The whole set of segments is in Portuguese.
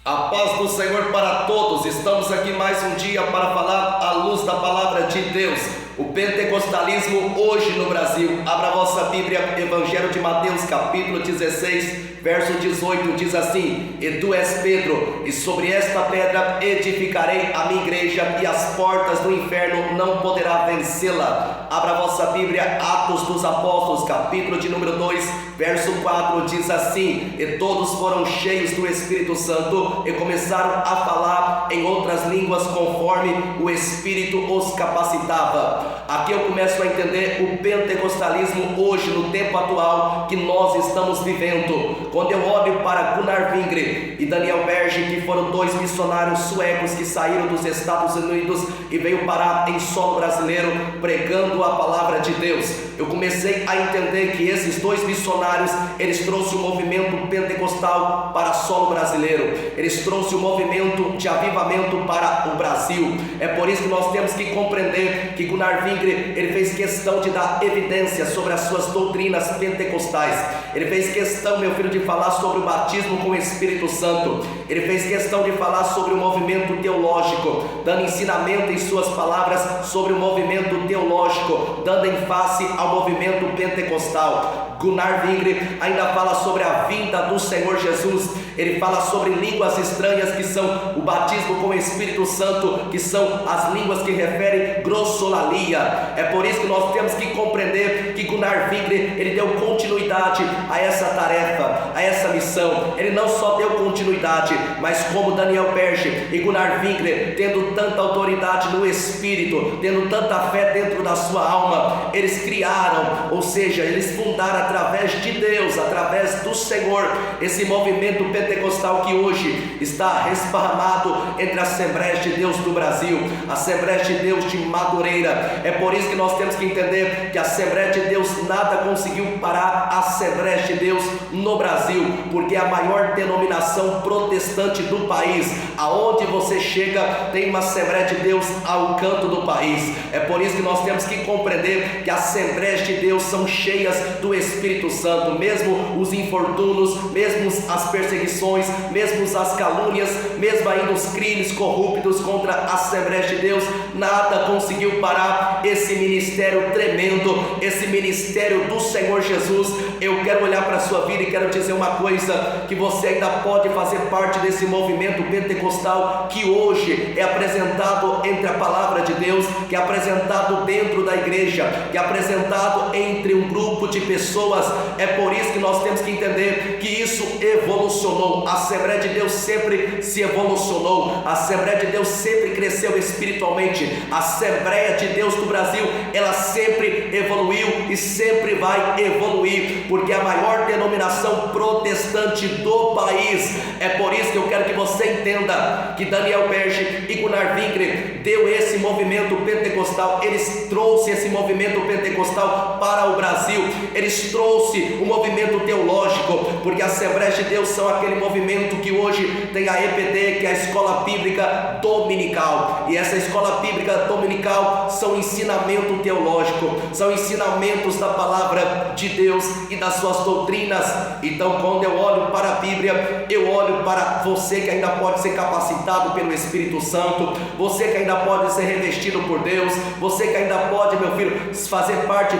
A paz do Senhor para todos. Estamos aqui mais um dia para falar à luz da palavra de Deus. O pentecostalismo hoje no Brasil. Abra a vossa Bíblia, Evangelho de Mateus, capítulo 16, verso 18, diz assim: E tu és Pedro, e sobre esta pedra edificarei a minha igreja, e as portas do inferno não poderá vencê-la. Abra a vossa Bíblia, Atos dos Apóstolos, capítulo de número 2, verso 4, diz assim: E todos foram cheios do Espírito Santo, e começaram a falar em outras línguas, conforme o Espírito os capacitava. Aqui eu começo a entender o pentecostalismo hoje, no tempo atual que nós estamos vivendo. Quando eu olho para Gunnar Wingre e Daniel Berge, que foram dois missionários suecos que saíram dos Estados Unidos e veio parar em solo brasileiro pregando a palavra de Deus, eu comecei a entender que esses dois missionários, eles trouxeram o movimento pentecostal para solo brasileiro, eles trouxeram o movimento de avivamento para o Brasil. É por isso que nós temos que compreender que Gunnar Wingre, ele fez questão de dar evidência sobre as suas doutrinas pentecostais. Ele fez questão, meu filho, de falar sobre o batismo com o Espírito Santo. Ele fez questão de falar sobre o movimento teológico, dando ensinamento em suas palavras sobre o movimento teológico, dando ênfase ao movimento pentecostal. Gunnar Wingre ainda fala sobre a vinda do Senhor Jesus. Ele fala sobre línguas estranhas, que são o batismo com o Espírito Santo, que são as línguas que referem glossolalia. É por isso que nós temos que compreender que Gunnar Wingre, ele deu continuidade a essa tarefa, a essa missão. Ele não só deu continuidade, mas como Daniel Berge e Gunnar Wingre, tendo tanta autoridade no Espírito, tendo tanta fé dentro da sua alma, eles criaram, ou seja, eles fundaram através de Deus, através do Senhor, esse movimento pentecostal que hoje está esparramado entre as Assembleias de Deus do Brasil, Assembleias de Deus de Madureira. É por isso que nós temos que entender que a Assembleia de Deus nada conseguiu parar a Assembleia de Deus no Brasil, porque é a maior denominação protestante do país. Aonde você chega, tem uma Assembleia de Deus ao canto do país. É por isso que nós temos que compreender que as Assembleias de Deus são cheias do Espírito Santo. Mesmo os infortúnios, mesmo as perseguições, mesmo as calúnias, mesmo ainda os crimes corruptos contra a Assembleia de Deus, nada conseguiu parar esse ministério tremendo, esse ministério do Senhor Jesus. Eu quero olhar para a sua vida e quero dizer uma coisa: que você ainda pode fazer parte desse movimento pentecostal que hoje é apresentado entre a palavra de Deus, que é apresentado dentro da igreja, que é apresentado entre um grupo de pessoas. É por isso que nós temos que entender que isso evolucionou. A Assembleia de Deus sempre se evolucionou, a Assembleia de Deus sempre cresceu espiritualmente. A Assembleia de Deus do Brasil, ela sempre evoluiu e sempre vai evoluir, porque é a maior denominação protestante do país. É por isso que eu quero que você entenda que Daniel Berge e Gunnar Wingre deu esse movimento pentecostal, eles trouxeram esse movimento pentecostal para o Brasil, eles trouxeram o movimento teológico, porque a Assembleia de Deus são aquele movimento que hoje tem a EPD, que é a Escola Bíblica Dominical, e essa Escola Bíblica Dominical são ensinamento teológico, são ensinamentos da palavra de Deus e das suas doutrinas. Então, quando eu olho para a Bíblia, eu olho para você que ainda pode ser capacitado pelo Espírito Santo, você que ainda pode ser revestido por Deus, você que ainda pode, meu filho, fazer parte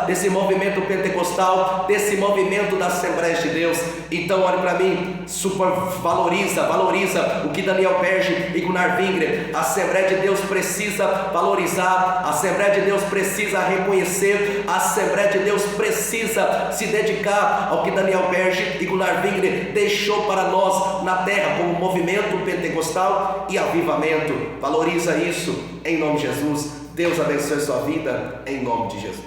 desse movimento pentecostal, desse movimento da Assembleia de Deus. Então olhe para mim, valoriza o que Daniel Berge e Gunnar Wingre, a Assembleia de Deus precisa valorizar, a Assembleia de Deus precisa reconhecer, a Assembleia de Deus precisa se dedicar ao que Daniel Berge e Gunnar Wingre deixou para nós na terra como movimento pentecostal e avivamento. Valoriza isso em nome de Jesus. Deus abençoe sua vida em nome de Jesus.